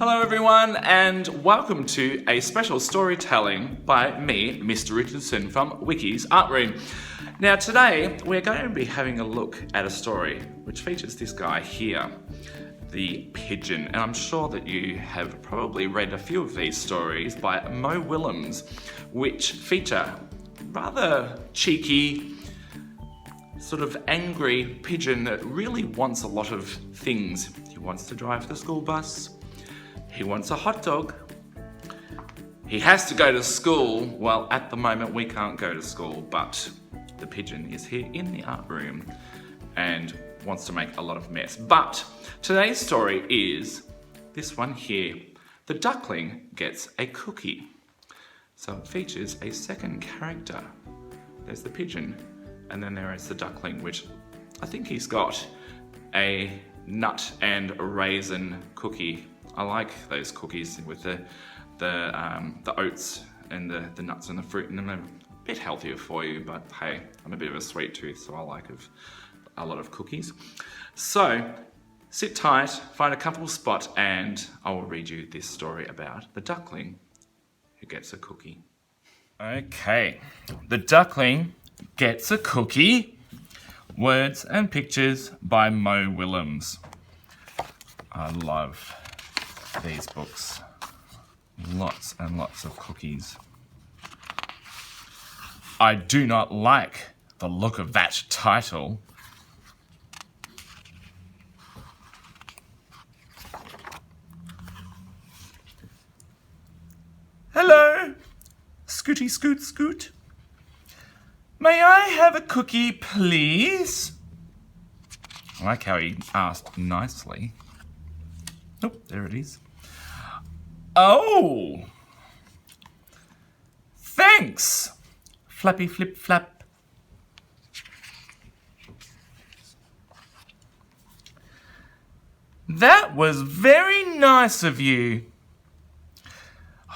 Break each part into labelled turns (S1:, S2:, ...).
S1: Hello everyone, and welcome to a special storytelling by me, Mr. Richardson from Wicky's Art Room. Now today, we're going to be having a look at a story which features this guy here, the pigeon. And I'm sure that you have probably read a few of these stories by Mo Willems, which feature rather cheeky, sort of angry pigeon that really wants a lot of things. He wants to drive the school bus. He wants a hot dog. He has to go to school. Well, at the moment we can't go to school, but the pigeon is here in the art room and wants to make a lot of mess. But today's story is this one here. The duckling gets a cookie. So it features a second character. There's the pigeon, and then there is the duckling, which I think he's got a nut and raisin cookie. I like those cookies with the oats and the nuts and the fruit, and they're a bit healthier for you, but hey, I'm a bit of a sweet tooth, so I like a lot of cookies. So sit tight, find a comfortable spot, and I will read you this story about the duckling who gets a cookie. Okay, the duckling gets a cookie. Words and pictures by Mo Willems. I love these books. Lots and lots of cookies. I do not like the look of that title. Hello, Scooty Scoot Scoot. May I have a cookie, please? I like how he asked nicely. Oh, there it is. Oh! Thanks! Flappy flip flap. That was very nice of you.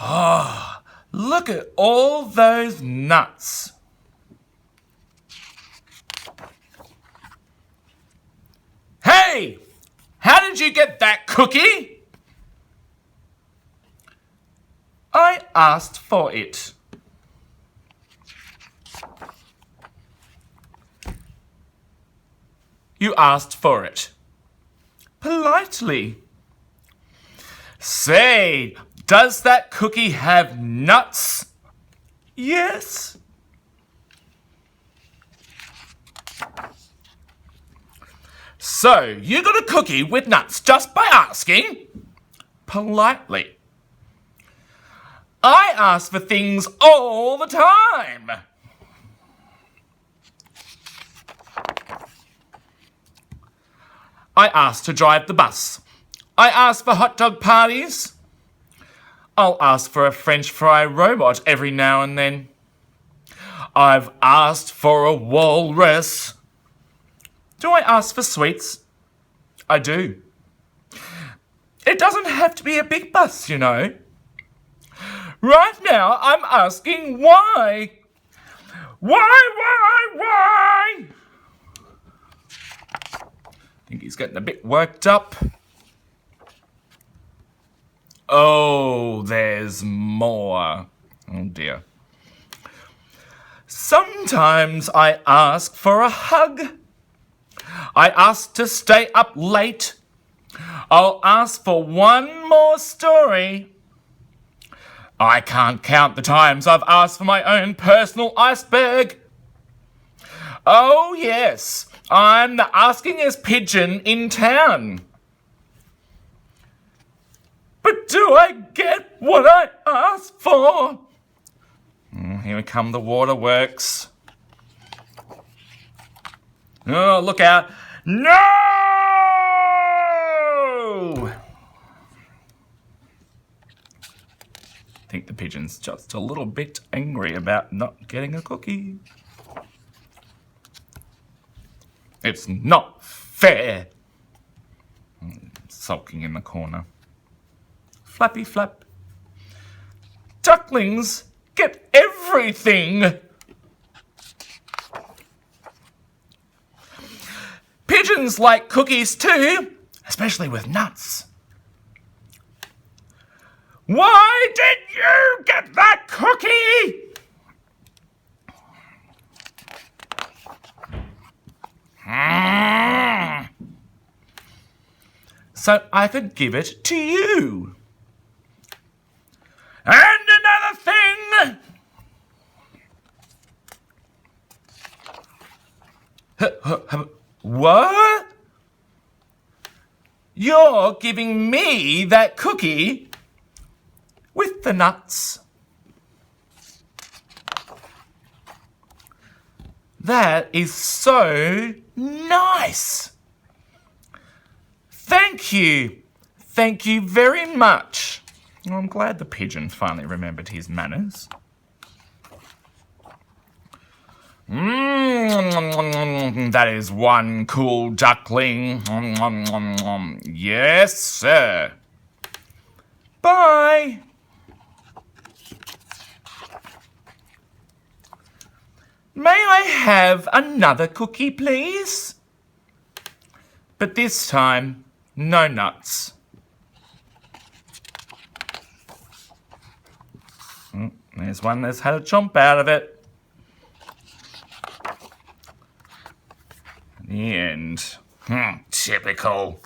S1: Oh, look at all those nuts. Hey! How did you get that cookie? I asked for it. You asked for it. Politely. Say, does that cookie have nuts? Yes. So, you got a cookie with nuts just by asking? Politely. I ask for things all the time. I ask to drive the bus. I ask for hot dog parties. I'll ask for a French fry robot every now and then. I've asked for a walrus. Do I ask for sweets? I do. It doesn't have to be a big bus, you know. Right now, I'm asking why. Why? I think he's getting a bit worked up. Oh, there's more. Oh dear. Sometimes I ask for a hug. I ask to stay up late. I'll ask for one more story. I can't count the times I've asked for my own personal iceberg. Oh yes, I'm the askingest pigeon in town. But do I get what I asked for? Here come the waterworks. Oh, look out. No! I think the pigeon's just a little bit angry about not getting a cookie. It's not fair. Sulking in the corner. Flappy flap. Ducklings get everything. Pigeons like cookies too, especially with nuts. Why did you get that cookie? So I could give it to you. And another thing. What? You're giving me that cookie with the nuts. That is so nice. Thank you. Thank you very much. I'm glad the pigeon finally remembered his manners. That is one cool duckling. Yes, sir. Bye. May I have another cookie, please? But this time, no nuts. There's one that's had a chomp out of it. The end. Typical.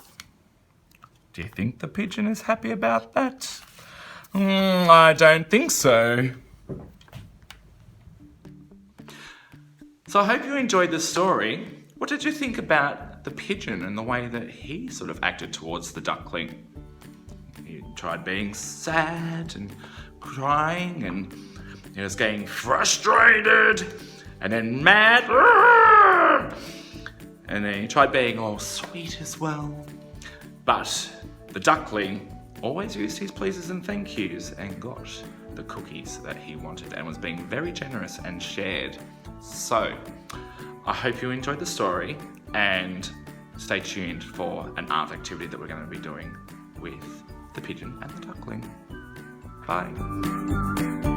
S1: Do you think the pigeon is happy about that? I don't think so. So I hope you enjoyed this story. What did you think about the pigeon and the way that he sort of acted towards the duckling? He tried being sad and crying, and he was getting frustrated and then mad. And then he tried being all sweet as well. But the duckling always used his pleases and thank yous and got the cookies that he wanted and was being very generous and shared. So, I hope you enjoyed the story and stay tuned for an art activity that we're going to be doing with the pigeon and the duckling. Bye.